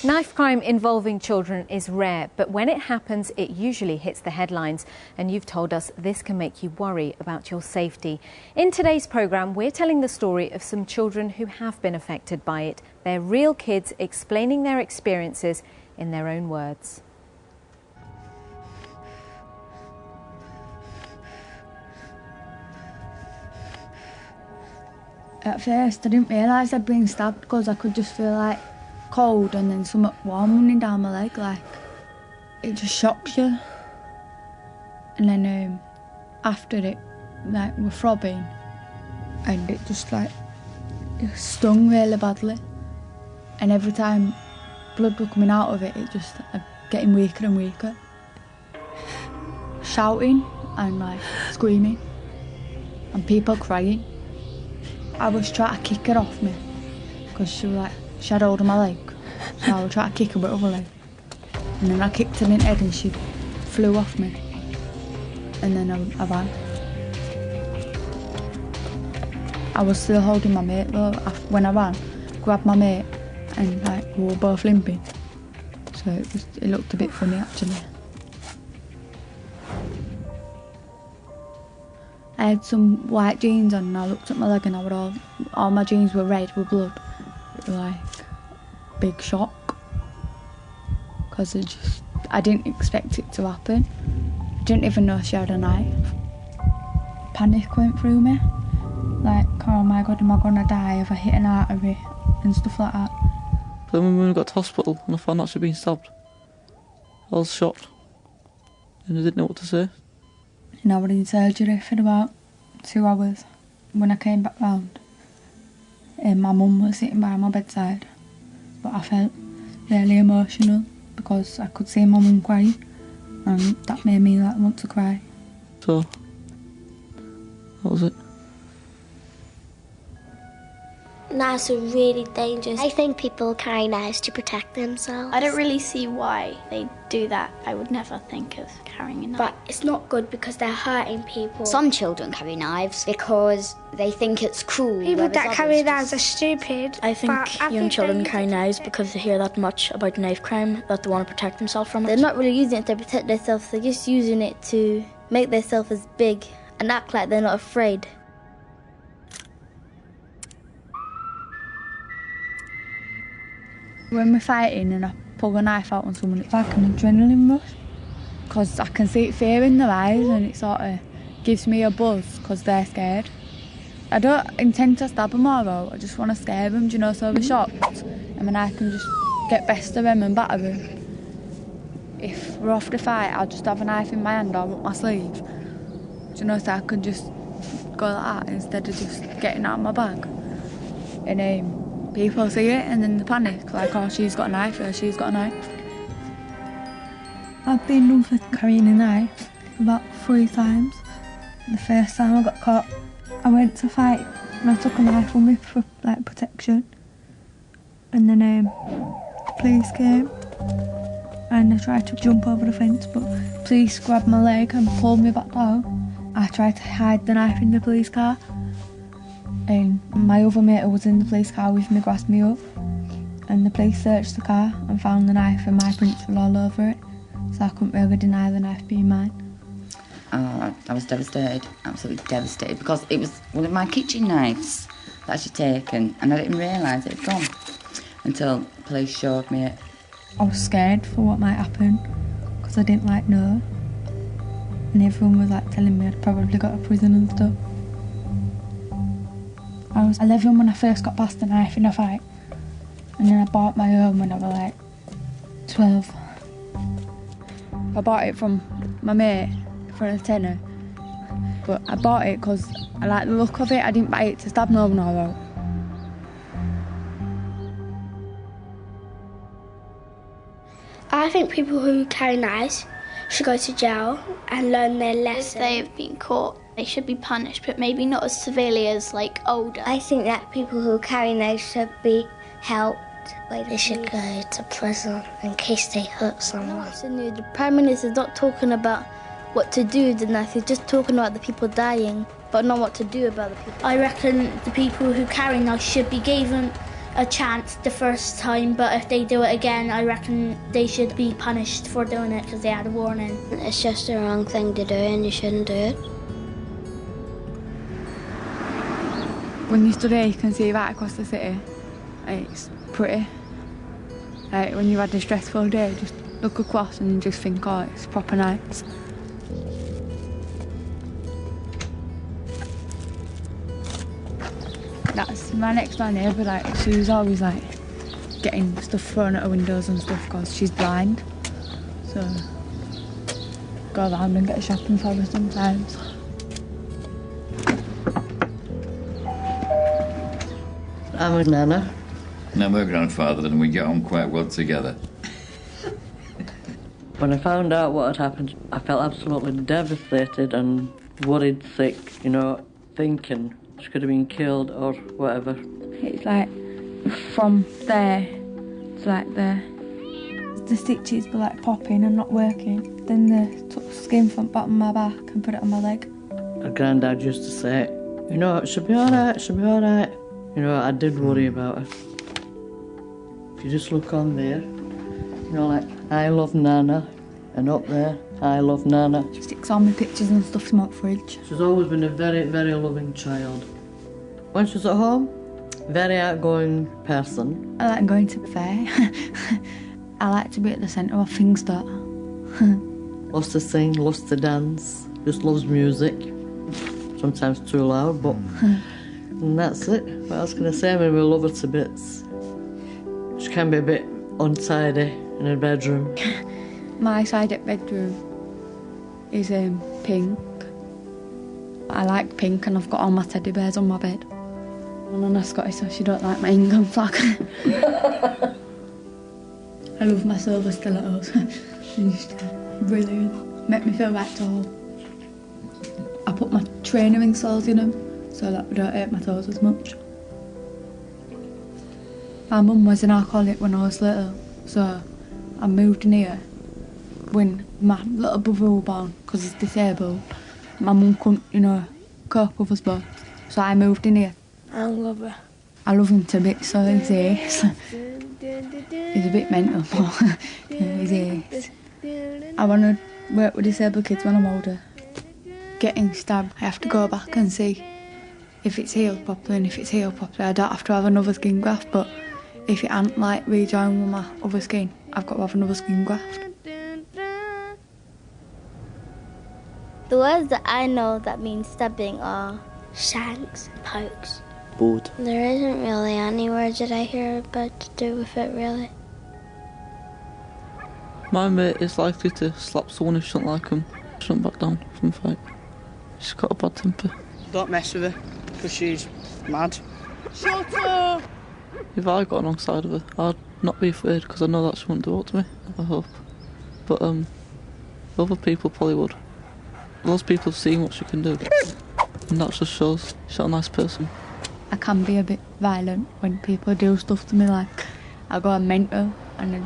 Knife crime involving children is rare, but when it happens, it usually hits the headlines. And you've told us this can make you worry about your safety. In today's programme, we're telling the story of some children who have been affected by it. They're real kids explaining their experiences in their own words. At first, I didn't realise I'd been stabbed because I could just feel like cold and then something warm running down my leg, like it just shocks you. And then after it, like we're throbbing, and it just like it stung really badly. And every time blood was coming out of it, it just getting weaker and weaker. Shouting and like screaming, and people crying. I was trying to kick her off me because she had hold of my leg, so I was trying to kick her with the other leg, and then I kicked her in the head and she flew off me, and then I ran. I was still holding my mate though. When I ran, grabbed my mate, and like we were both limping, so it looked a bit funny actually. I had some white jeans on and I looked at my leg and all my jeans were red with blood. It was like a big shock, because I didn't expect it to happen. I didn't even know she had a knife. Panic went through me, like, oh my God, am I gonna die if I hit an artery and stuff like that. But then when we got to hospital and I found out she'd been stabbed, I was shocked and I didn't know what to say. And I was in surgery for about 2 hours. When I came back round, my mum was sitting by my bedside, but I felt really emotional because I could see my mum crying, and that made me like want to cry. So, that was it. Knives are really dangerous. I think people carry knives to protect themselves. I don't really see why they do that. I would never think of carrying a knife. But it's not good because they're hurting people. Some children carry knives because they think it's cool. People that carry knives are stupid. I think young children carry knives because they hear that much about knife crime that they want to protect themselves from it. They're not really using it to protect themselves, they're just using it to make themselves as big and act like they're not afraid. When we're fighting and I pull a knife out on someone, it's like an adrenaline rush, because I can see fear in their eyes and it sort of gives me a buzz because they're scared. I don't intend to stab them all, I just want to scare them, do you know, so they're shocked, and then I can just get best of them and batter them. If we're off the fight, I'll just have a knife in my hand or up my sleeve, do you know, so I can just go like that instead of just getting out of my bag. And people see it and then they panic, like, oh, she's got a knife, or she's got a knife. I've been known for carrying a knife about 3 times. The first time I got caught, I went to fight and I took a knife with me for like protection. And then the police came and I tried to jump over the fence, but the police grabbed my leg and pulled me back down. I tried to hide the knife in the police car, and my other mate who was in the police car with me grasped me up, and the police searched the car and found the knife and my prints were all over it, so I couldn't really deny the knife being mine. I was devastated, absolutely devastated, because it was one of my kitchen knives that she'd taken and I didn't realise it had gone until the police showed me it. I was scared for what might happen because I didn't know, and everyone was like telling me I'd probably go to prison and stuff. I was 11 when I first got past the knife in a fight, and then I bought my own when I was like 12. I bought it from my mate for a tenner, but I bought it because I like the look of it. I didn't buy it to stab no one out. I think people who carry knives should go to jail and learn their lesson. If they've been caught, they should be punished, but maybe not as severely as like older. I think that people who carry knives should be helped. They should go to prison in case they hurt someone. The Prime Minister's not talking about what to do with the knife, he's just talking about the people dying, but not what to do about the people. I reckon the people who carry knives should be given a chance the first time, but if they do it again, I reckon they should be punished for doing it because they had a warning. It's just the wrong thing to do and you shouldn't do it. When you stood here, you can see right across the city. It's pretty. Like, when you've had a stressful day, just look across and you just think, oh, it's proper nice. That's my next door neighbour, like, she was always like getting stuff thrown at her windows and stuff because she's blind. So, go around and get shopping for her sometimes. I'm with Nana. And I'm her grandfather, and we get on quite well together. When I found out what had happened, I felt absolutely devastated and worried sick, you know, thinking she could have been killed or whatever. It's like from there to like there. The stitches were like popping and not working. Then they took skin from the bottom of my back and put it on my leg. Her granddad used to say, you know, it should be alright, it should be alright. You know, I did worry about her. If you just look on there, you know, like, I love Nana, and up there, I love Nana. She sticks all my pictures and stuff in my fridge. She's always been a very, very loving child. When she's at home, very outgoing person. I like going to the fair. I like to be at the centre of things that. Loves to sing, loves to dance, just loves music. Sometimes too loud, but and that's it. What else can I say? I mean, we love her to bits. She can be a bit untidy in her bedroom. My side at bedroom is pink. I like pink and I've got all my teddy bears on my bed. And Nana Scotty, so she don't like my England flag. I love my silver stilettos. They're just brilliant. Make me feel right tall. I put my training soles in them so that I don't hurt my toes as much. My mum was an alcoholic when I was little, so I moved in here when my little brother was born because he's disabled. My mum couldn't, you know, cope with us both, so I moved in here. I love her. I love him to bits, so he's ace. He's a bit mental, but he's ace. I want to work with disabled kids when I'm older. Getting stabbed, I have to go back and see if it's healed properly, and if it's healed properly I don't have to have another skin graft, but if it ain't like rejoined with my other skin, I've got to have another skin graft. The words that I know that mean stabbing are shanks and pokes. Bored. There isn't really any words that I hear about to do with it, really. My mate is likely to slap someone if she doesn't like him. She doesn't back down from a fight. She's got a bad temper. Don't mess with her, because she's mad. Shut up! If I got alongside of her, I'd not be afraid because I know that she wouldn't do it to me, I hope. But other people probably would. Those people have seen what she can do, and that just shows she's not a nice person. I can be a bit violent when people do stuff to me, like I go mental and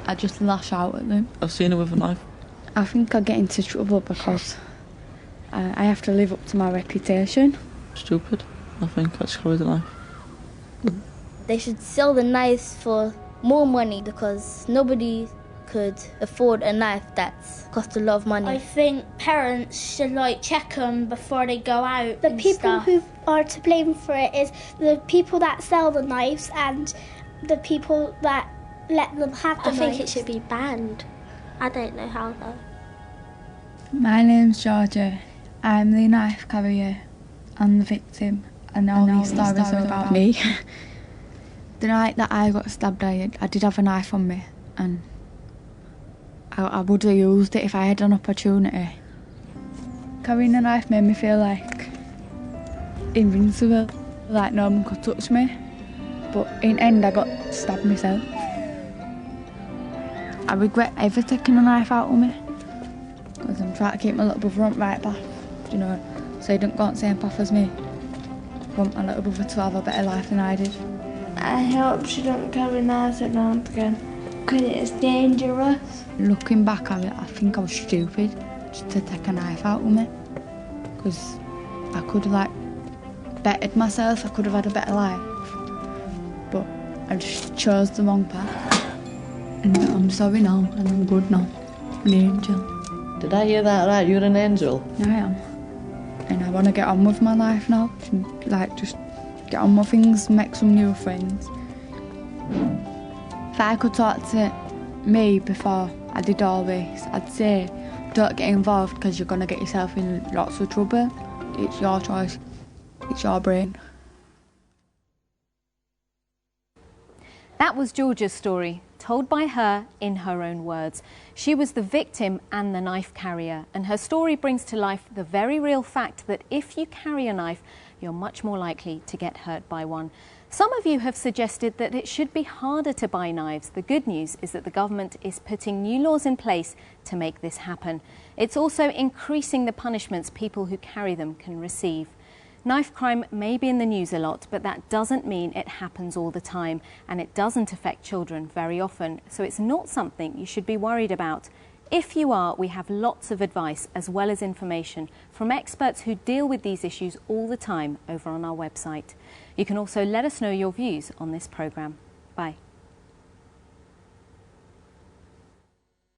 I just lash out at them. I've seen her with a knife. I think I get into trouble because I have to live up to my reputation. Stupid. I think I just carry the knife. They should sell the knives for more money because nobody could afford a knife that's cost a lot of money. I think parents should check them before they go out. The and people stuff. who are to blame for it is the people that sell the knives and the people that let them have the knives. I think it should be banned. I don't know how though. My name's Georgia. I'm the knife carrier and the victim, and all these stories are about me. The night that I got stabbed, I did have a knife on me, and I would have used it if I had an opportunity. Carrying a knife made me feel like invincible, like no one could touch me. But in the end, I got stabbed myself. I regret ever taking a knife out of me, because I'm trying to keep my little brother on the right path, you know, so he didn't go on the same path as me. I want my little brother to have a better life than I did. I hope she don't carry knives around again, because it's dangerous. Looking back at it, I think I was stupid just to take a knife out of me, because I could have bettered myself, I could have had a better life. I just chose the wrong path. And I'm sorry now, and I'm good now. An angel. Did I hear that right? You're an angel? I am. And I want to get on with my life now. Like, just get on with things, make some new friends. If I could talk to me before I did all this, I'd say, don't get involved because you're going to get yourself in lots of trouble. It's your choice. It's your brain. That was Georgia's story, told by her in her own words. She was the victim and the knife carrier, and her story brings to life the very real fact that if you carry a knife, you're much more likely to get hurt by one. Some of you have suggested that it should be harder to buy knives. The good news is that the government is putting new laws in place to make this happen. It's also increasing the punishments people who carry them can receive. Knife crime may be in the news a lot, but that doesn't mean it happens all the time, and it doesn't affect children very often, so it's not something you should be worried about. If you are, we have lots of advice as well as information from experts who deal with these issues all the time over on our website. You can also let us know your views on this programme. Bye.